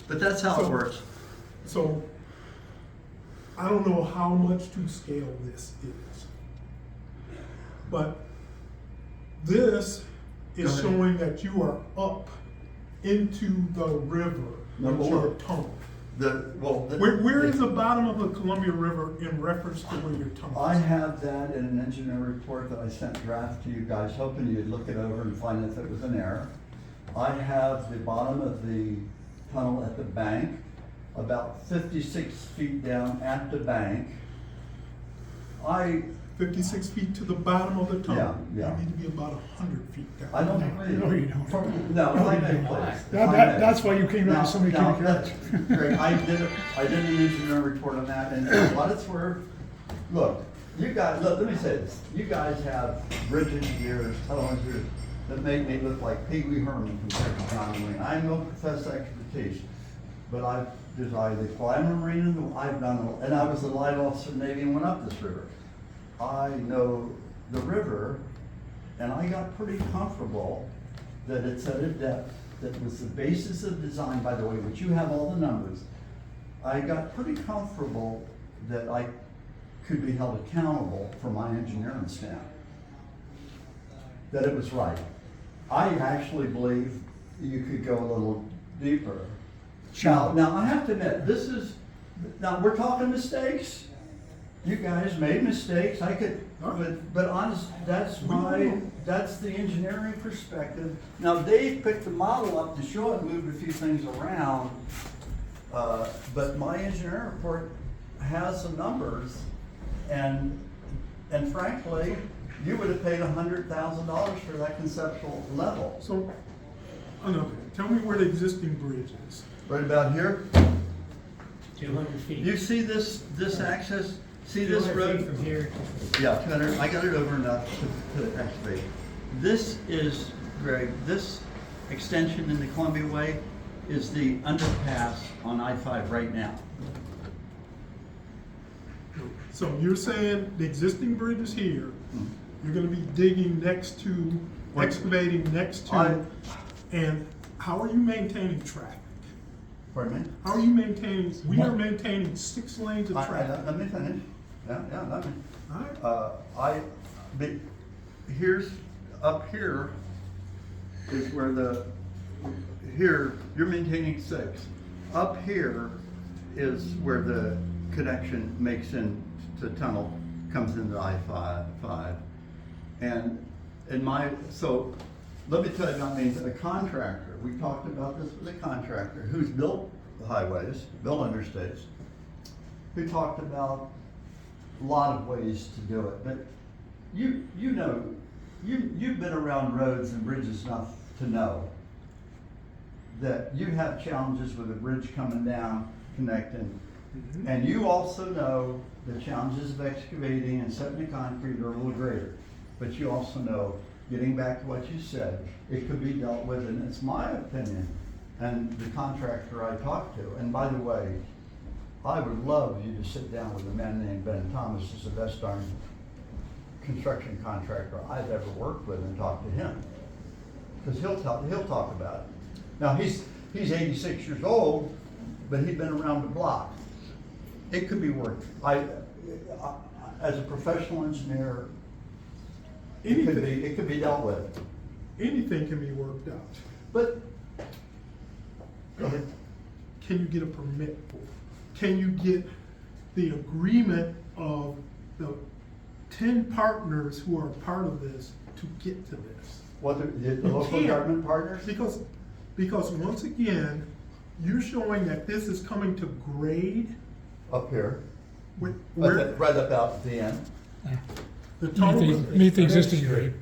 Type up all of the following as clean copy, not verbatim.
But that's how it works. So, I don't know how much to scale this is. But this Go is ahead. showing that you are up into the river Number with your one. tunnel. Where is the bottom of the Columbia River in reference to where your tunnel I is? have that in an engineer report that I sent draft to you guys, hoping you'd look it over and find if it was an error. I have the bottom of the tunnel at the bank, about 56 feet down at the bank. 56 feet to the bottom of the tunnel. Yeah, yeah. You need to be about 100 feet down. I don't agree. No, you don't. No, if I may, you don't. please. That's why you came out with so many Now, cubic yards. Greg, I did an engineering report on that, and for what it's worth, look, you guys, look, let me say this, you guys have bridge engineers, tunnel engineers, that make me look like Pee Wee Herman compared to John Wayne. I have no professed expertise, but I've designed the Climber Marine, and I've done, and I was a light officer in the Navy and went up this river. I know the river, and I got pretty comfortable that it's at a depth that was the basis of design, by the way, which you have all the numbers. I got pretty comfortable that I could be held accountable for my engineering staff, that it was right. I actually believe you could go a little deeper. Now I have to admit, now we're talking mistakes. You guys made mistakes, but honest, that's the engineering perspective. Now Dave picked the model up to show it, moved a few things around, but my engineering report has the numbers, and frankly, you would have paid $100,000 for that conceptual level. So, another, tell me where the existing bridge is. Right about here, 200 feet. you see this access, see this 200 road? feet from here. Yeah, 200, I got it over enough to excavate. This is, Greg, this extension in the Columbia Way is the underpass on I-5 right now. So you're saying the existing bridge is here, you're gonna be digging next to, excavating next to, and how are you maintaining traffic? Pardon me? How are you maintaining, we are maintaining 6 lanes of traffic. Let me finish. Yeah, let me. All right? Up here is where here, you're maintaining 6. Up here is where the connection makes in to tunnel, comes into I-5. And so let me tell you, I mean, a contractor, we talked about this with a contractor who's built the highways, built interstates, who talked about a lot of ways to do it, but you've been around roads and bridges enough to know that you have challenges with a bridge coming down, connecting, and you also know the challenges of excavating and setting the concrete are a little greater. But you also know, getting back to what you said, it could be dealt with, and it's my opinion, and the contractor I talked to, and by the way, I would love you to sit down with a man named Ben Thomas, who's the best darn construction contractor I've ever worked with, and talk to him. Because he'll talk about it. Now, he's 86 years old, but he'd been around the block. It could be worked. As a professional engineer, it could be dealt with. Anything can be worked out. But, go ahead. Can you get a permit for it? Can you get the agreement of the 10 partners who are part of this to get to this? What, the You local can't. government partners? Because once again, you're showing that this is coming to grade. Up here, Where right about the end. the tunnel, Meet the existing grade.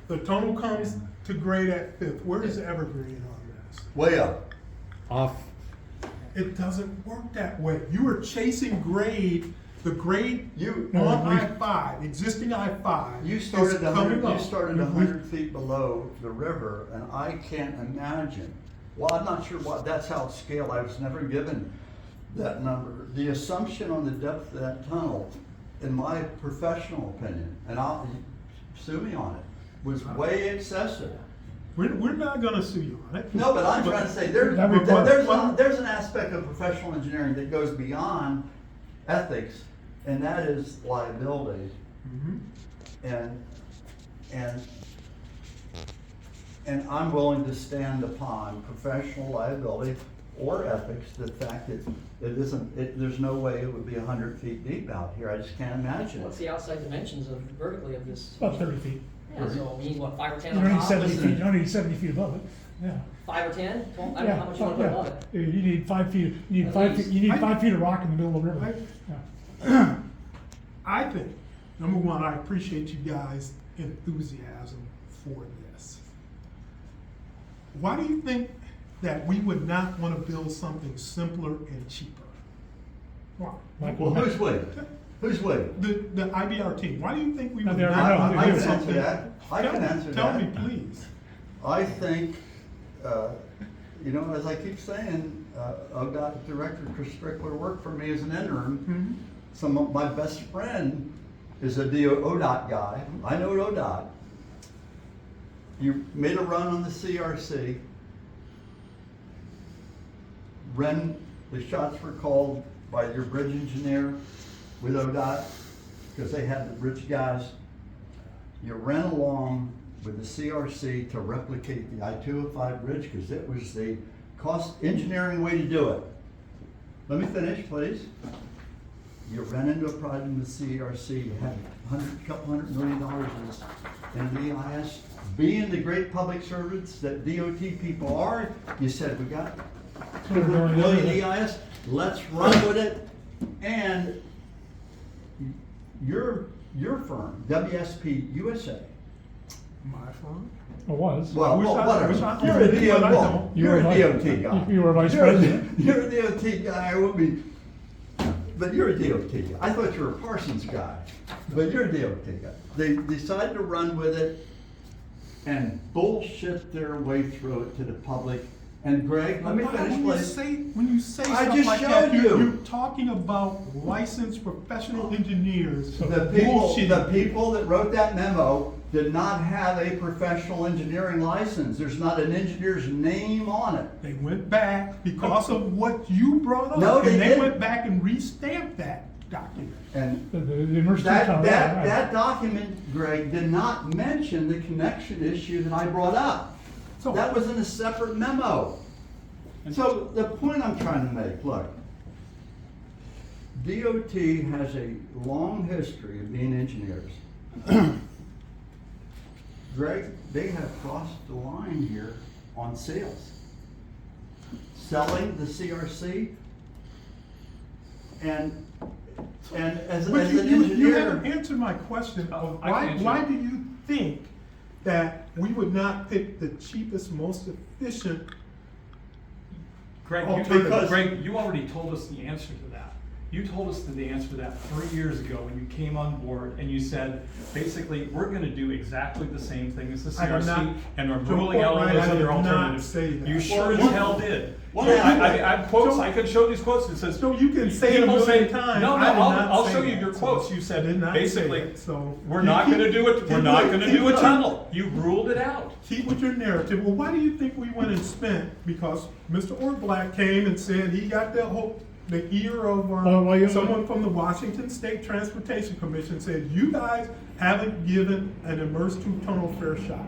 the tunnel comes to grade at 5th. Where is Evergreen on this? Way up. Off. It doesn't work that way. You are chasing grade, the grade You on I-5, existing I-5. You is started coming up. 100 feet below the river, and I can't imagine. Well, I'm not sure that's how it's scaled. I was never given that number. The assumption on the depth of that tunnel, in my professional opinion, and I'll sue me on it, was way excessive. we're not gonna sue you on it. No, but I'm trying to say, there's But- there's an aspect of professional engineering that goes beyond ethics, and that is liability. Mhm. And, and I'm willing to stand upon professional liability or ethics, the fact that there's no way it would be 100 feet deep out here, I just can't imagine What's it. the outside dimensions of vertically of this? About 30 feet. Yeah, so we need what, 5 or You 10 on don't need top? 70 listen. feet, you don't need 70 feet above it, yeah. 5 or 10? 12? I don't know Yeah, how much you wanna put yeah. above it. You need 5 feet, you need At 5 feet, least. you need I- 5 feet of rock in the middle of the river. Yeah. I think, number one, I appreciate you guys' enthusiasm for this. Why do you think that we would not wanna build something simpler and cheaper? Why? Like, Well, who's we? Who's we? The IBR team, why do you think we No, would they're- not? no, wanna I they build can answer something- that. I can answer Tell that. me, please. I think, you know, as I keep saying, ODOT Director Chris Strickler worked for me as an interim. Some of my best friend is a ODOT guy. I know ODOT. You made a run on the CRC. The shots were called by your bridge engineer with ODOT, because they had the bridge guys. You ran along with the CRC to replicate the I-205 bridge, because it was the cost engineering way to do it. Let me finish, please. You ran into a problem with CRC, you had couple $100 million in VIS. Being the great public servants that DOT people are, you said, we got $200 million EIS, let's run with it. And your firm, WSP USA, My firm? It was. well, wish I- whatever, wish I you're owned a it, but I DOT, don't. you're a You were DOT guy. you were vice You're a- president. You're a DOT guy, I would be, but you're a DOT guy. I thought you were a Parsons guy, but you're a DOT guy. They decided to run with it and bullshit their way through it to the public. And Greg, let me finish, please. When you say I stuff just like that, showed you. you're talking about licensed professional engineers. The people that wrote that memo did not have a professional engineering license. There's not an engineer's name on it. They went back because of what you brought up. No, they And they didn't. went back and re-stamped that document. And The emergency that, tower, that, right. that document, Greg, did not mention the connection issue that I brought up. So- That was in a separate memo. So the point I'm trying to make, look, DOT has a long history of being engineers. Greg, they have crossed the line here on sales. Selling the CRC and as But an you engineer. haven't answered my question of I can answer why it. do you think that we would not pick the cheapest, most efficient? Greg, Because- Greg, you already told us the answer to that. You told us the answer to that 3 years ago when you came on board and you said, basically, we're gonna do exactly the same thing as the I did CRC not- and we're to ruling quote out all Ryan, those I other did not alternatives. say that. You sure as Well, hell did. what I happened? have quotes, So- I could show these quotes, it says. So you can say it a people million say- times. No, no, I did not I'll say show you that. your So quotes. You said, I did not say basically, that. So we're you not keep- gonna do it, we're keep not going, gonna keep do a going. tunnel. You ruled it out. Keep with your narrative. Well, why do you think we went and spent? Because Mr. Ortblack came and said he got the ear of someone from the Washington State Transportation Commission said, you guys haven't given an immersed tube tunnel a fair shot.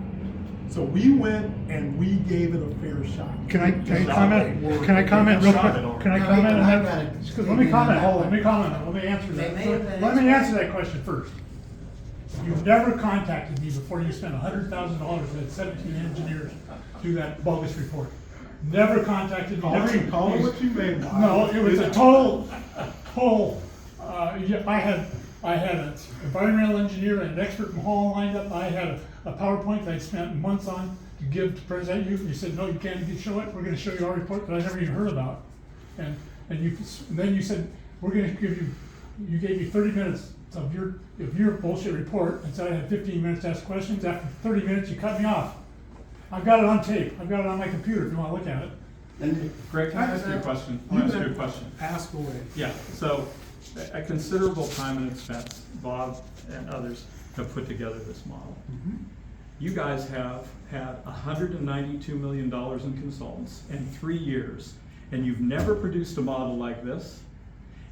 So we went and we gave it a fair shot. Can I comment? Can I comment real quick? Can I comment on that? Just 'cause let me comment, let me comment, let me answer They may have that. been Let me answer that question first. You've never contacted me before you spent $100,000 and had 17 engineers do that bogus report. Never contacted me. never even- Call it what you may. No, it was a total, yeah, I had an environmental engineer and an expert from Hall lined up. I had a PowerPoint that I'd spent months on to give to present you. You said, no, you can't show it. We're gonna show you our report that I never even heard about. And then you said, we're gonna give you gave me 30 minutes of your bullshit report and said I had 15 minutes to ask questions. After 30 minutes, you cut me off. I've got it on tape. I've got it on my computer if you wanna look at it. And Greg, can I ask you a question? I want to ask you a question. Ask away. Yeah, so a considerable time and expense, Bob and others have put together this model. You guys have had $192 million in consultants in 3 years, and you've never produced a model like this,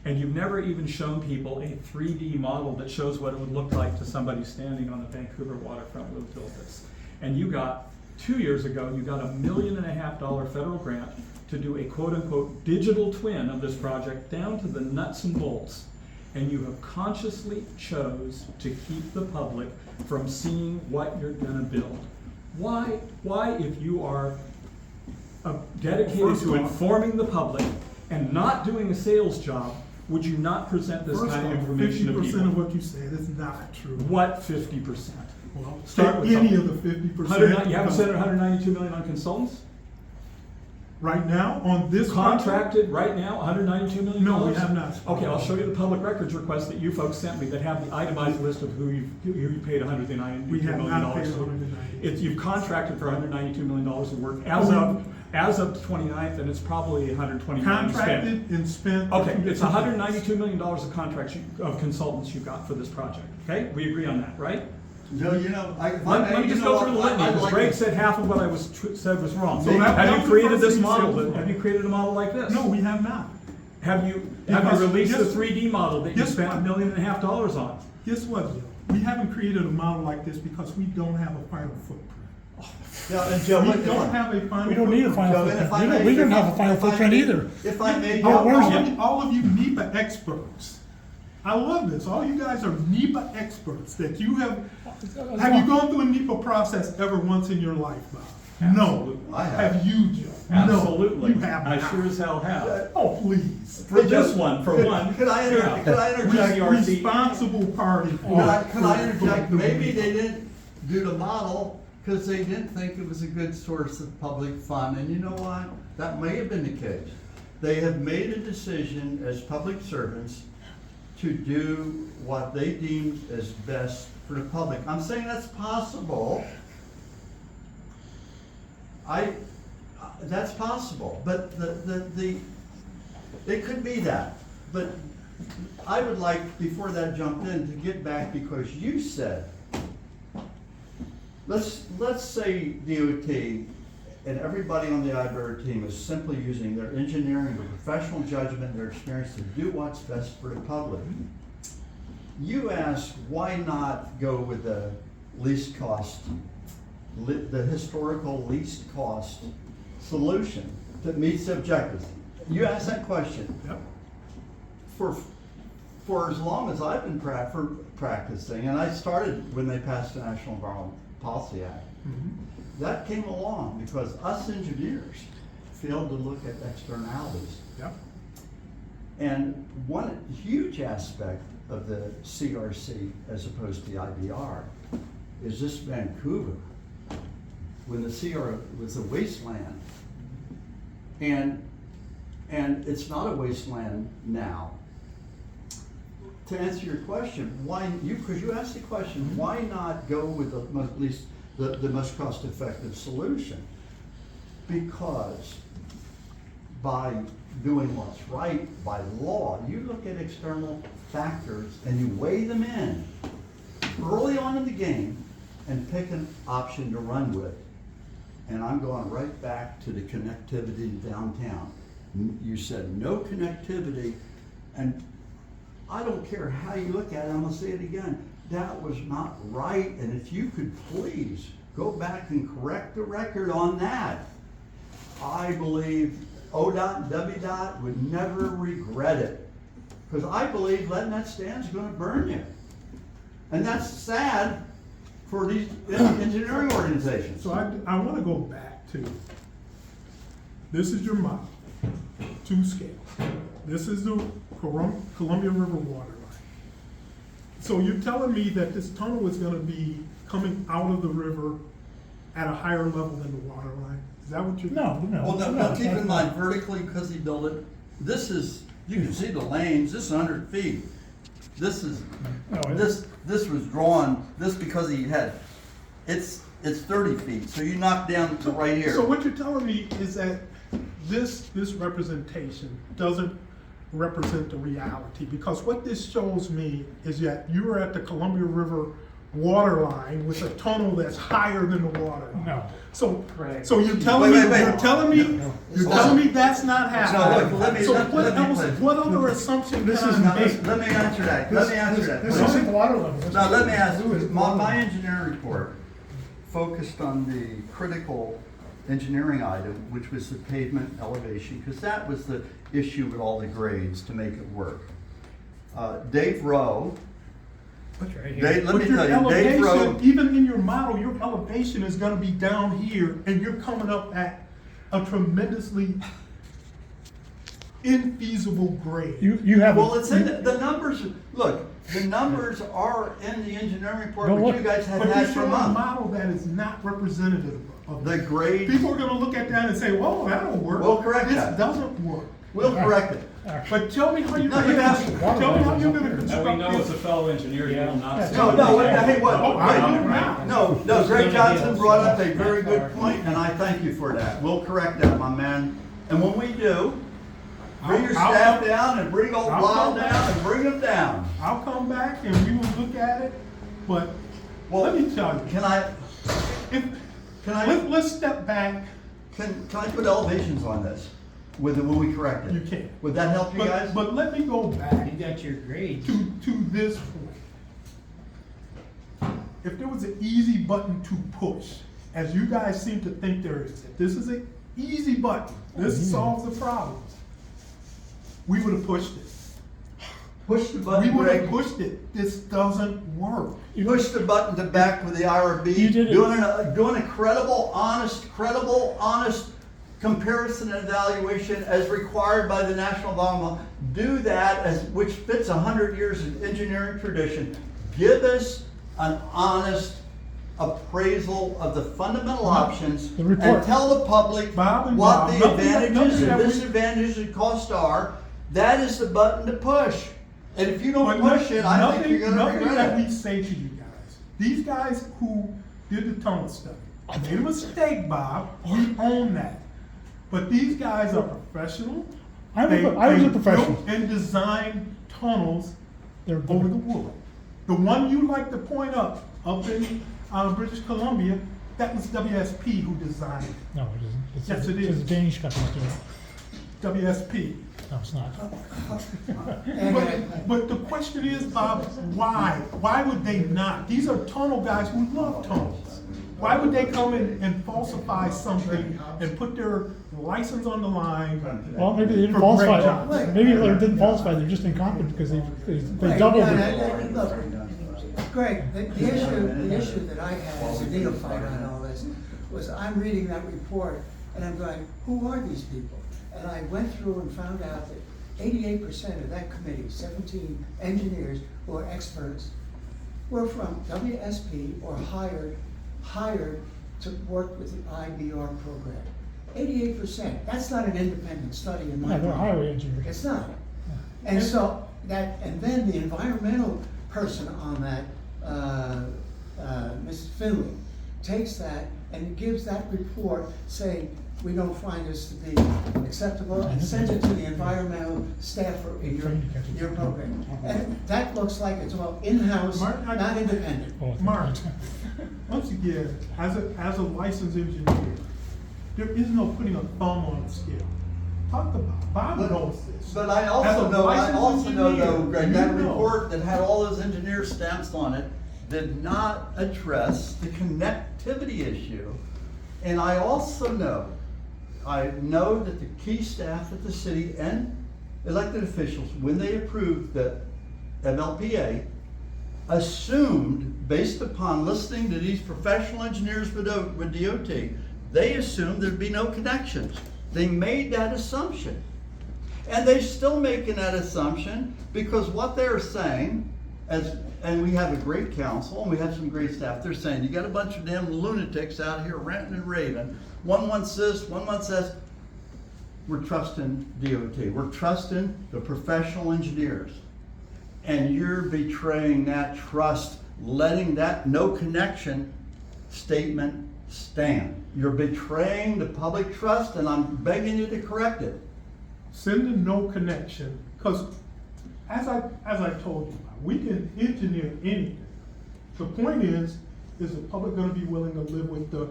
and you've never even shown people a 3D model that shows what it would look like to somebody standing on the Vancouver waterfront with built this. And you got, 2 years ago, you got $1.5 million federal grant to do a quote-unquote digital twin of this project down to the nuts and bolts. And you have consciously chose to keep the public from seeing what you're gonna build. Why, if you are dedicated First to off- informing the public and not doing a sales job, would you not present this First kind of off, information to 50% of people? what you said is not true. What 50%? Well, Start take with any something. of the 50%. You haven't spent 192 million on consultants? Right now, on this project? Contracted right now, $192 million? No, we have not. Okay, I'll show you the public records request that you folks sent me that have the itemized list of who you paid $192 million. We have not paid to. $192. You've contracted for $192 million of work as of the 29th, and it's probably $120 million spent. Contracted and spent. Okay, it's $192 million of contracts, of consultants you got for this project, okay? We agree on that, right? No, you know, Let me just go through the litany, because Greg said half of what I said was wrong. So that Have was you the created first this thing you said model, was wrong. have you created a model like this? No, we have not. Have you Because- released the yes. 3D model that you Yes, spent what? $1.5 million on? Guess what, Joe? We haven't created a model like this because we don't have a final footprint. Yeah, and Joe, We look, don't have a final. We don't need a footprint. final Joe, and if I footprint. may- We don't have a final if I footprint may- either. If I may, Oh, where's All of you NEPA experts. I love this. All you guys are NEPA experts that you have. Have you gone through a NEPA process ever once in your life, Bob? Absolutely. No. I have. Have you, Joe? Absolutely. No, you have I not. sure as hell have. Oh, please. For this one, for one. Could I yeah. interject? Responsible party. Could I interject? Maybe they didn't do the model because they didn't think it was a good source of public fund. And you know what? That may have been the case. They have made a decision as public servants to do what they deemed as best for the public. I'm saying that's possible. That's possible, but it could be that. But I would like, before that jumped in, to get back because you said, let's say DOT and everybody on the IBER team is simply using their engineering, their professional judgment, their experience to do what's best for the public. You ask, why not go with the least cost, the historical least cost solution that meets the objectives? You ask that question. Yep. For as long as I've been practicing, and I started when they passed the National Environmental Policy Act, that came along because us engineers failed to look at externalities. Yep. And one huge aspect of the CRC as opposed to the IBR is this Vancouver, when the CR was a wasteland. And it's not a wasteland now. To answer your question, because you asked the question, why not go with the most cost-effective solution? Because by doing what's right by law, you look at external factors and you weigh them in early on in the game and pick an option to run with. And I'm going right back to the connectivity to downtown. You said no connectivity, and I don't care how you look at it, I'm gonna say it again. That was not right, and if you could please go back and correct the record on that, I believe ODOT and WDOT would never regret it. Because I believe letting that stand is gonna burn you. And that's sad for these engineering organizations. So I want to go back to, this is your model, 2 scale. This is the Columbia River water line. So you're telling me that this tunnel is going to be coming out of the river at a higher level than the water line? Is that what you're? No. Well, no, keep in mind vertically, because he built it, this is, you can see the lanes, this is 100 feet. This is, this was drawn, this because he had, it's 30 feet, so you knock down to right here. So what you're telling me is that this representation doesn't represent the reality, because what this shows me is that you were at the Columbia River water line with a tunnel that's higher than the water line. No. So, Correct. so you're telling me, Wait. you're telling me, you're telling me that's not happening. look, let me- So let what me else, please. what other assumption This can is I not- make? Let me answer that, let me answer that. This isn't water level. This Now, is- let me ask, this is my water level. engineering report focused on the critical engineering item, which was the pavement elevation, because that was the issue with all the grades to make it work. Dave Rowe, That's right here. Dave, let me But your tell you, Dave Rowe, elevation, even in your model, your elevation is gonna be down here, and you're coming up at a tremendously infeasible grade. You have. well, it's in, the numbers, look, the numbers are in the engineering report, But which look- you guys had But you're had showing from a us. model that is not representative of The this. grade, People are gonna look at that and say, well, that'll work. We'll correct This that. doesn't work. we'll correct it. But tell me how you're No, gonna, you have to. tell me how you're gonna And construct we know as a this. fellow engineer, you will not. say No, wait, hey, what, Oh, I wait. do not. No, Greg Johnson brought up a very good point, and I thank you for that. We'll correct that, my man. And when we do, bring your I'll staff come- down and bring old I'll Lyle come down back. and bring them down. I'll come back and we will look at it, but Well, let me tell you, Can I, if, can I, let's step back. can I put elevations on this when we correct it? You can. Would that help you guys? But let me go back You got your grades. to this point. If there was an easy button to push, as you guys seem to think there is, if this is an easy button, this solves the problem, we would have pushed it. Push the We button, would have Greg. pushed it. This doesn't work. Push the button to back with the IRB. You did it. Doing a credible, honest comparison and evaluation as required by the National Environmental. Do that which fits 100 years of engineering tradition. Give us an honest appraisal of the fundamental options The report. and tell the public Bob and what Bob, the nothing advantages that and we- disadvantages and costs are. That is the button to push. And if you don't But push it, I think you're gonna nothing that regret we it. say to you guys. These guys who did the tunnel study made a mistake, Bob. We own that. But these guys are professional. I was a They professional. built and designed tunnels They're over the world. The one you like to point up in British Columbia, that was WSP who designed it. No, it isn't. It's Yes, a, it it's is. a Danish company doing it. WSP. No, it's not. But the question is, Bob, why? Why would they not? These are tunnel guys who love tunnels. Why would they come in and falsify something and put their license on the line? Well, maybe they didn't For falsify Greg it. Johnson. Maybe they didn't falsify, they're just incompetent because they Right, doubled no, it. no, Look, Greg, the issue that I had as a neophyte on all this was I'm reading that report and I'm going, who are these people? And I went through and found out that 88% of that committee, 17 engineers who are experts, were from WSP or hired to work with the IBR program. 88%. That's not an independent study in my Yeah, mind. they're highway engineers. It's not. And so and then the environmental person on that, Mrs. Finley, takes that and gives that report saying, we don't find this to be acceptable, and sends it to the environmental staffer in your program. And that looks like it's all in-house, Mark, not independent. Oh, Mark, once again, as a licensed engineer, there is no putting a thumb on the scale. Talk about, Bob knows this. But I As also a know, licensed though, engineer, Greg, you that know. report that had all those engineer stamps on it did not address the connectivity issue. And I also know that the key staff at the city and elected officials, when they approved the MLPA, assumed, based upon listening to these professional engineers with DOT, they assumed there'd be no connections. They made that assumption. And they're still making that assumption because what they're saying, and we have a great council and we have some great staff, they're saying, you got a bunch of damn lunatics out here ranting and raving. One wants this, one wants this. We're trusting DOT. We're trusting the professional engineers. And you're betraying that trust, letting that no connection statement stand. You're betraying the public trust and I'm begging you to correct it. Send a no connection, because as I told you, we can engineer anything. The point is the public gonna be willing to live with the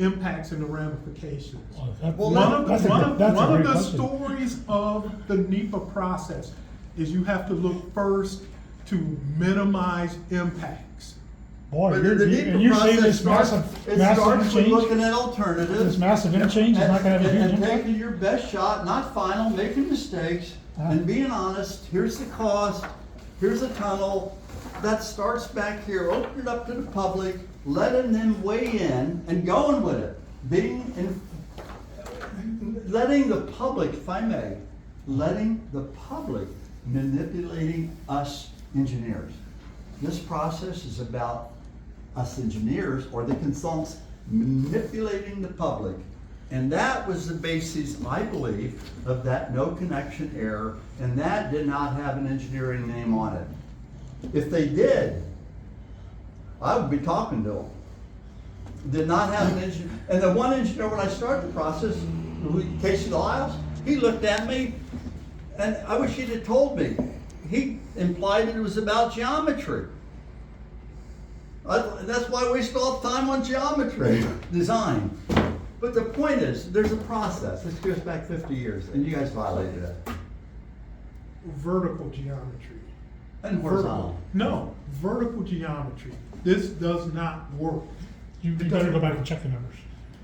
impacts and the ramifications? Well, that- Well, One of that's a the, good- that's a one of great the question. stories of the NEPA process is you have to look first to minimize impacts. Boy, But you're, the you- NEPA and you're saying process this starts, massive, it massive starts with interchange? looking at alternatives. This massive interchange is not gonna have a huge And impact? taking your best shot, not final, making mistakes, and being honest, here's the cost, here's a tunnel. That starts back here, open it up to the public, letting them weigh in and going with it. Letting the public, if I may, letting the public manipulating us engineers. This process is about us engineers or the consultants manipulating the public. And that was the basis, I believe, of that no connection error, and that did not have an engineering name on it. If they did, I would be talking to them. Did not have an engineer, and the one engineer, when I started the process, Casey Lyles, he looked at me, and I wish he'd have told me. He implied that it was about geometry. That's why I waste all the time on geometry design. But the point is, there's a process. This goes back 50 years, and you guys violated it. Vertical geometry. And horizontal. No, vertical geometry. This does not work. You better go back and check the numbers.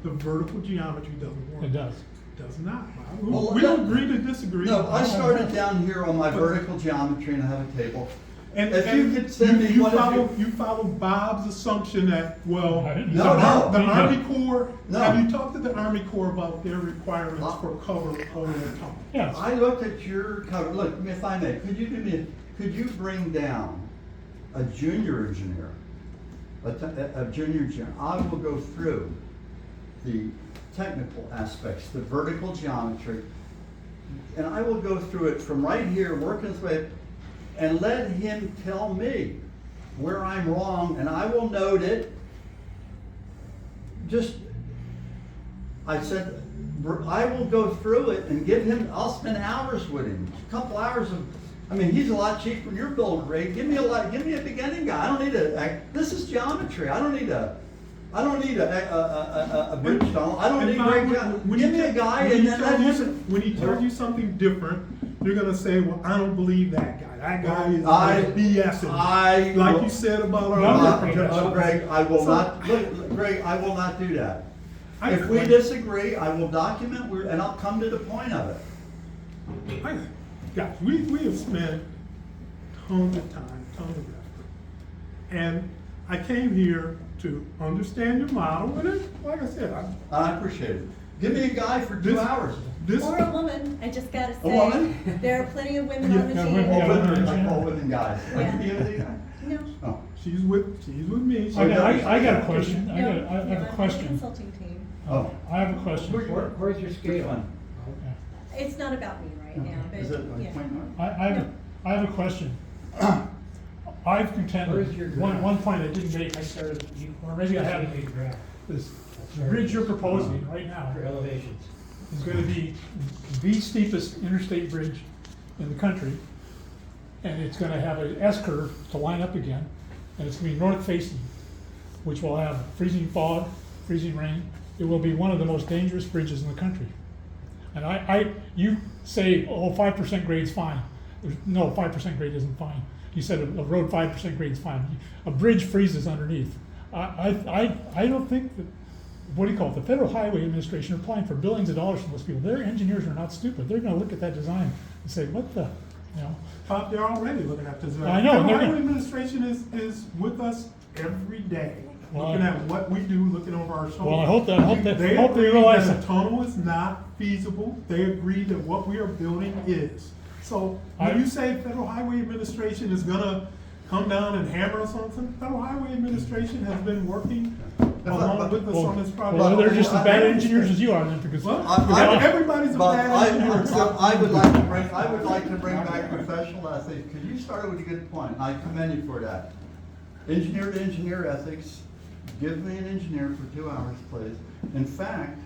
The vertical geometry doesn't work. It does. Does not. Well, We that- agree to disagree. No, I started down here on my vertical geometry and I have a table. And If you and could send me you one of follow, your- you follow Bob's assumption that, well, I didn't- the No, Ar- no. the Army Corps, No. have you talked to the Army Corps about their requirements for cover over the tunnel? Yes. I looked at your cover, look, if I may, could you bring down a junior engineer? A junior engineer, I will go through the technical aspects, the vertical geometry, and I will go through it from right here, working his way, and let him tell me where I'm wrong, and I will note it. I said, I will go through it and give him, I'll spend hours with him, a couple hours of, I mean, he's a lot cheaper than your building rate. Give me a beginning guy. I don't need this is geometry. I don't need a bridge tunnel. I don't And need Bob, great, when give he me a tell- guy when and he then tell let you him. some- When he tells you something different, you're gonna say, well, I don't believe that guy. That guy is BSing. Like you said about our. Greg, I will So- not, Greg, I will not do that. I- If we disagree, I will document, and I'll come to the point of it. Guys, we have spent tons of time, tons of effort. And I came here to understand your model, and it, like I said, I appreciate it. Give me a guy for 2 This- hours. this, Or a woman, I just gotta say. woman? There are plenty of women Yeah, on the yeah, team. women, yeah, women. I call women guys. Yeah. Give me a guy. No. Oh. she's with me. I got a question. I No, have no, a I'm on the question. consulting team. Oh. I have a question. Where's your Which scale? one? It's not about me right now, but, Is it like yeah. point one? I have a question. I've contended, Where's your graph? one point I didn't make, I started, or maybe I haven't, this bridge you're proposing right now For elevations. is gonna be the steepest interstate bridge in the country. And it's gonna have an S-curve to line up again, and it's gonna be north facing, which will have freezing fog, freezing rain. It will be one of the most dangerous bridges in the country. And you say, oh, 5% grade's fine. No, 5% grade isn't fine. You said a road 5% grade is fine. A bridge freezes underneath. I don't think that, what do you call it, the Federal Highway Administration are applying for billions of dollars from those people. Their engineers are not stupid. They're gonna look at that design and say, what the, you know? Pop, they're already looking at this. I know, The they're Highway gonna- Administration is with us every day, Well, looking at what we do, looking over our shoulders. Well, I hope they They hope they agree realize that that. a tunnel is not feasible. They agree that what we are building is. So when you say Federal Highway Administration is gonna come down and hammer us on something, Federal Highway Administration has been working along with us on this project. Well, they're just as bad engineers as you are then, because. Well, I- everybody's a But bad engineer except. I would like to bring back professional ethics, because you started with a good point, I commend you for that. Engineer to engineer ethics, give me an engineer for 2 hours, please. In fact,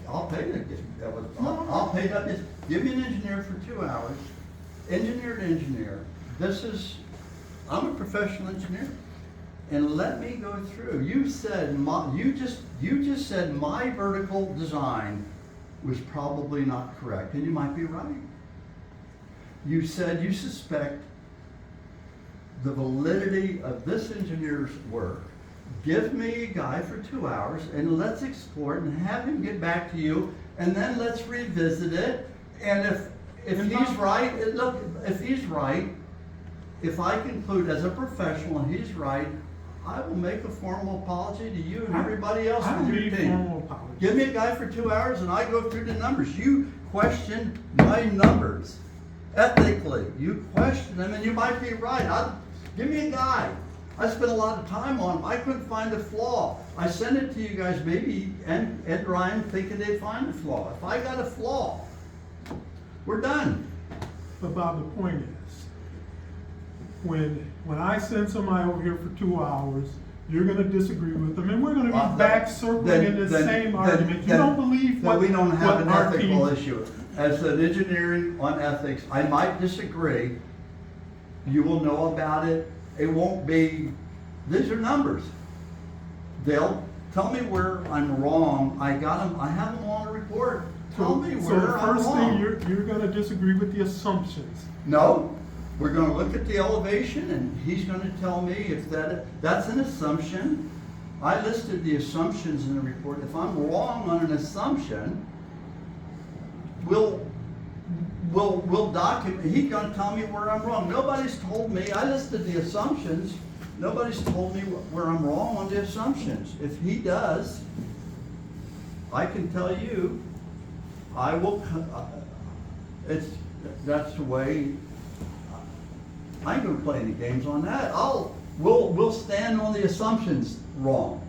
I'll pay to get, I'll pay that, give me an engineer for 2 hours, engineer to engineer. This is I'm a professional engineer. And let me go through. You said you just said my vertical design was probably not correct, and you might be right. You said you suspect the validity of this engineer's work. Give me a guy for 2 hours and let's explore it and have him get back to you, and then let's revisit it. And if he's right, look, if he's right, if I conclude as a professional and he's right, I will make a formal apology to you and everybody else I on don't your need team. formal apologies. Give me a guy for 2 hours and I go through the numbers. You question my numbers ethically. You question them and you might be right. Give me a guy. I spent a lot of time on them. I couldn't find a flaw. I sent it to you guys, maybe Ed Ryan thinking they'd find a flaw. If I got a flaw, we're done. But Bob, the point is, when I send somebody over here for 2 hours, you're gonna disagree with them, and we're gonna be back circling in the same argument. You don't believe that what we don't have what an our ethical team- issue. As an engineering on ethics, I might disagree. You will know about it. It won't be, these are numbers. They'll tell me where I'm wrong. I have them on a report. Tell me So the where I'm first thing, wrong. you're gonna disagree with the assumptions. No, we're gonna look at the elevation and he's gonna tell me if that's an assumption. I listed the assumptions in the report. If I'm wrong on an assumption, we'll document, he's gonna tell me where I'm wrong. Nobody's told me, I listed the assumptions, nobody's told me where I'm wrong on the assumptions. If he does, I can tell you, I will, that's the way, I ain't gonna play any games on that. We'll stand on the assumptions wrong.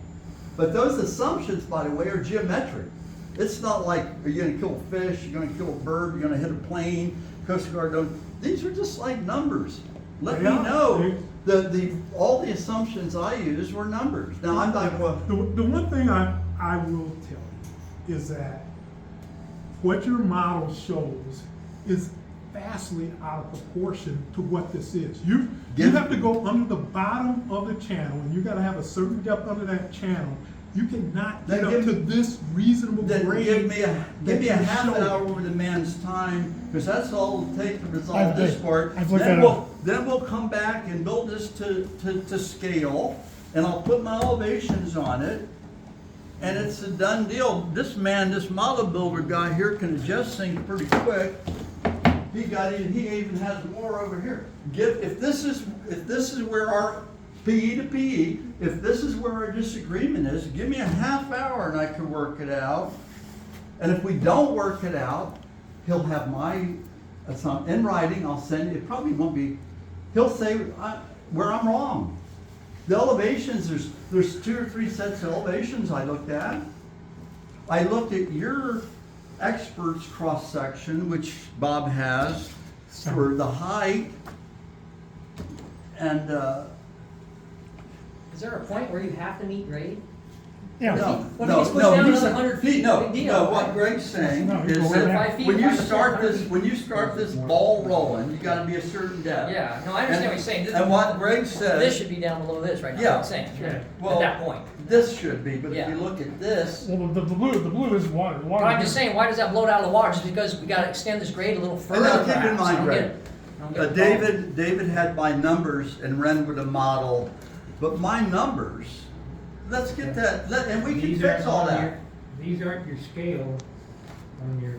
But those assumptions, by the way, are geometric. It's not like, are you gonna kill a fish, you're gonna kill a bird, you're gonna hit a plane, Coast Guard don't, these are just like numbers. Let me Yeah. know, all the assumptions I used were numbers. Now, I'm not going, The one thing I will tell you is that what your model shows is vastly out of proportion to what this is. You have to go under the bottom of the channel, and you gotta have a certain depth under that channel. You cannot Then get up give to me- this reasonable then grade. give me a that you're half an showing. hour with the man's time, because that's all it'll take to resolve I've this looked- part. I've looked Then at it. then we'll come back and build this to scale, and I'll put my elevations on it, and it's a done deal. This model builder guy here can adjust things pretty quick. He even has more over here. If this is where our PE to PE, if this is where our disagreement is, give me a half hour and I can work it out. And if we don't work it out, he'll have in writing, I'll send you, it probably won't be, he'll say where I'm wrong. The elevations, there's 2 or 3 sets of elevations I looked at. I looked at your expert's cross-section, which Bob has, for the height, and, Is there a point where you have to meet grade? Yeah. no, What if no, he's pushed no, down he another said- 100 he- feet? no, Big deal, no, right? what Greg's saying No, you is go that 5 feet, when you 5%, start 100 this, feet. when you start this ball rolling, you gotta be a certain depth. Yeah, no, I understand what you're saying. This- And what Greg said. This should be down below this right now, Yeah. I'm saying, at Well, that point. This should be, but if Yeah. you look at this, Well, the blue is water. But I'm just saying, why does that blow out of the water? Just because we gotta extend this grade a little further? now keep in perhaps? mind, I don't Greg, get it. I don't get the problem. David had my numbers and rendered a model, but my numbers, let's get that, and we can These fix aren't all on that. your- These aren't your scale on your,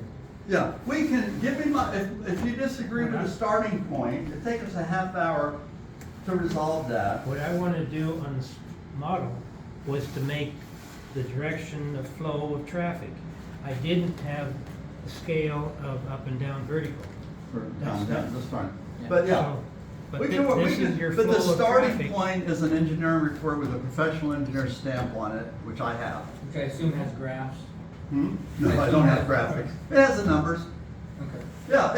Yeah, we can, give me if you disagree with the starting point, it takes us a half hour to resolve that. what I wanna do on this model was to make the direction of flow of traffic. I didn't have a scale of up and down vertical. That's fine. But yeah. So, But We thi- can, we this is can, your but flow the of starting traffic. point is an engineering report with a professional engineer stamp on it, which I have. Which I assume has graphs. No, I don't have graphics. It has the numbers. Okay. Yeah,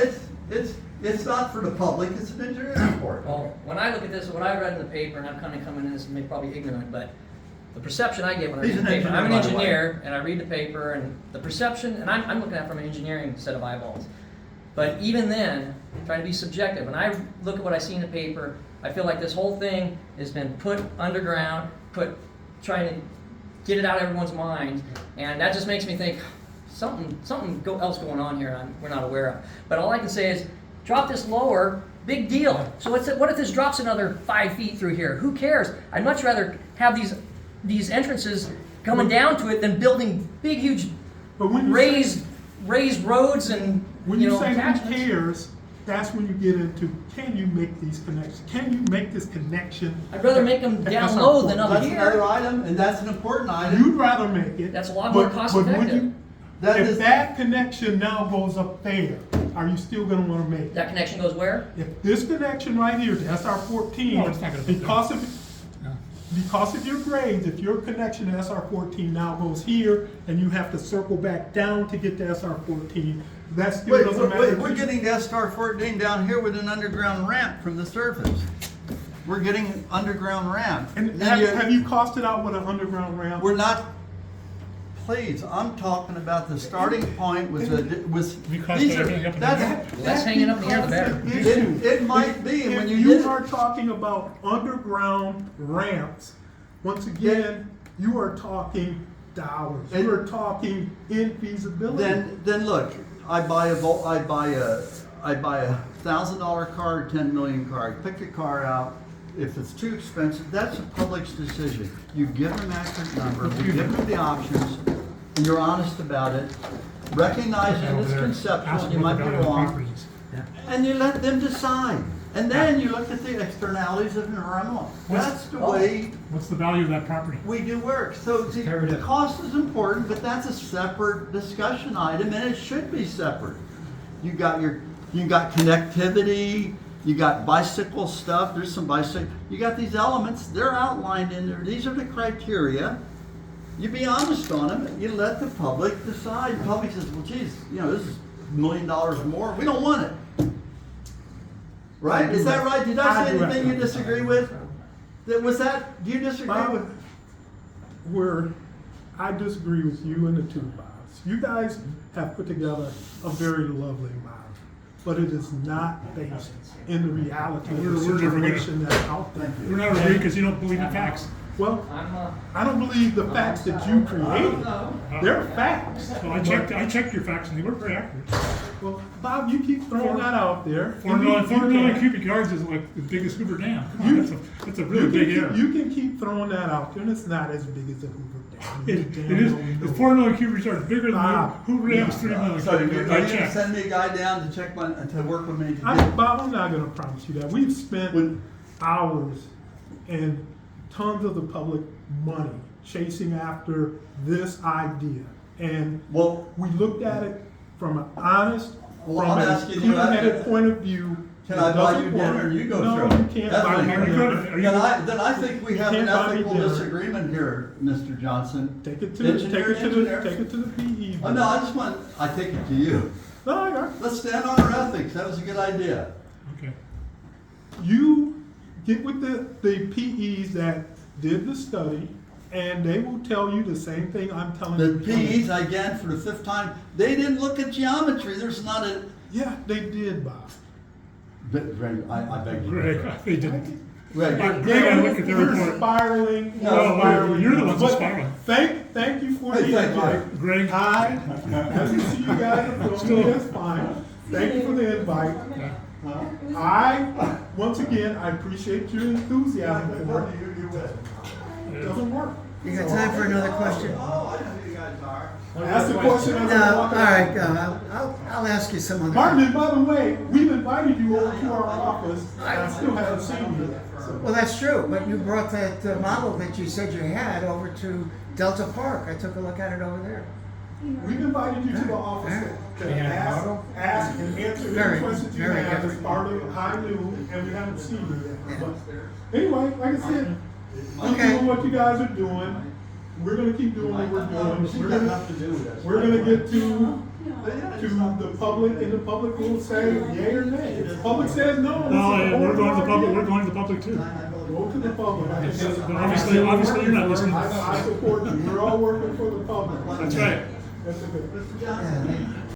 it's not for the public, it's an engineering report. Well, when I look at this, what I read in the paper, and I'm kind of coming in this, and probably ignorant, but the perception I get when I He's read the an paper, I'm an engineer, by the way. engineer, and I read the paper, and the perception, and I'm looking at it from an engineering set of eyeballs. But even then, trying to be subjective, when I look at what I see in the paper, I feel like this whole thing has been put underground, trying to get it out of everyone's mind, and that just makes me think something else going on here we're not aware of. But all I can say is, drop this lower, big deal. So what if this drops another 5 feet through here? Who cares? I'd much rather have these entrances coming down to it than building big, huge But when you raised roads and, when you say who attachments. cares, that's when you get into, can you make these connections? Can you make this connection? I'd rather make them to down SR low than 14? up That's another here. item, and that's an important item. You'd rather make it. That's a lot more but- cost but would effective. you- That If is- that connection now goes up there, are you still gonna wanna make it? That connection goes where? If this connection right here to SR 14, No, it's not gonna be because of, No. because of your grades, if your connection to SR 14 now goes here and you have to circle back down to get to SR 14, that still Wait, doesn't matter. we're getting to SR 14 down here with an underground ramp from the surface. We're getting an underground ramp. And Then have you costed out with an underground ramp? We're not, please, I'm talking about the starting point was, We costed these are, everything up in the that's, Less hanging up in the air, the better. it might be, and when If you you did, are talking about underground ramps, once again, you are talking dollars. And- You are talking infeasibility. then look, I buy a $1,000 car, 10 million car, pick a car out. If it's too expensive, that's the public's decision. You give them accurate numbers, you give them the options, and you're honest about it. Recognizing it's conceptual, you might be wrong, and you let them decide. And then you look at the externalities of environmental. That's the way What's the value of that property? we do work. So the cost is important, but that's a separate discussion item, and it should be separate. You got connectivity, you got bicycle stuff, there's some bicycle, you got these elements, they're outlined in there, these are the criteria. You be honest on them, you let the public decide. The public says, well, geez, this is $1 million more, we don't want it. Right, is that right? Did I say anything you disagree with? Do you disagree Bob, with? where I disagree with you and the two Bobs. You guys have put together a very lovely model, but it is not based in the reality of the We're never gonna- situation that's out there. We're not agreeing because you don't believe in facts. Well, I'm, I don't believe the facts that you created. They're facts. Well, I checked your facts and they were very accurate. Well, Bob, you keep throwing that out there. 4 million cubic yards is like the biggest Hoover Dam. Come on, that's a really big area. You can keep throwing that out there, and it's not as big as the Hoover Dam. It You is, damn well it's know. 4 million cubic yards, bigger than Bob. the Hoover Dam is 3 million. So cubic you're yards. I gonna checked. send me a guy down to check to work with me to Bob, I'm not gonna promise you that. We've spent When- hours and tons of the public money chasing after this idea. And well, we looked at it from an honest, Well, from I'm a asking you, clear-headed point of view. can It I buy doesn't you dinner work. and you go No, through you it? can't That's buy what me I'm dinner. good. Then I think we have You an can't buy me ethical dinner. disagreement here, Mr. Johnson. Take it to the, Engineer, take it to engineer. the, take it to the PE. Oh, no, I take it to you. No, I got it. Let's stand on our ethics, that was a good idea. Okay. You get with the PEs that did the study, and they will tell you the same thing I'm telling The you. PEs, again, for the 5th time, they didn't look at geometry, there's not a, Yeah, they did, Bob. Greg, I beg you. Greg, they didn't. Greg, Greg, I looked at their You're report. spiraling. No, you're spiraling. you're the ones that's But spiraling. Thank you for the Hey, thank you. invite. Greg, As you see, you guys are filming, that's fine. Thank you for the invite. Once again, I appreciate your enthusiasm for it. It doesn't work. You got time for another question? Oh, I know who you guys are. Ask the question. as No, I'm all walking right, out. I'll ask you some other. Martin, and by the way, we've invited you over to our office, and I still haven't seen you yet. So. Well, that's true, but you brought that model that you said you had over to Delta Park. I took a look at it over there. We've invited you to the office to ask and answer Very, any questions you very have as different. part of high noon, and we haven't seen you yet. But anyway, like I said, keep Okay. doing what you guys are doing. We're gonna keep doing what we're doing. She's got enough to do with this. We're gonna get to the public, and the public will say yay or nay. If the public says no, no, we're going to the public, we're going to the public too. Go to the public. But obviously you're not listening. I support you. We're all working for the public. That's right. That's a good. Yeah.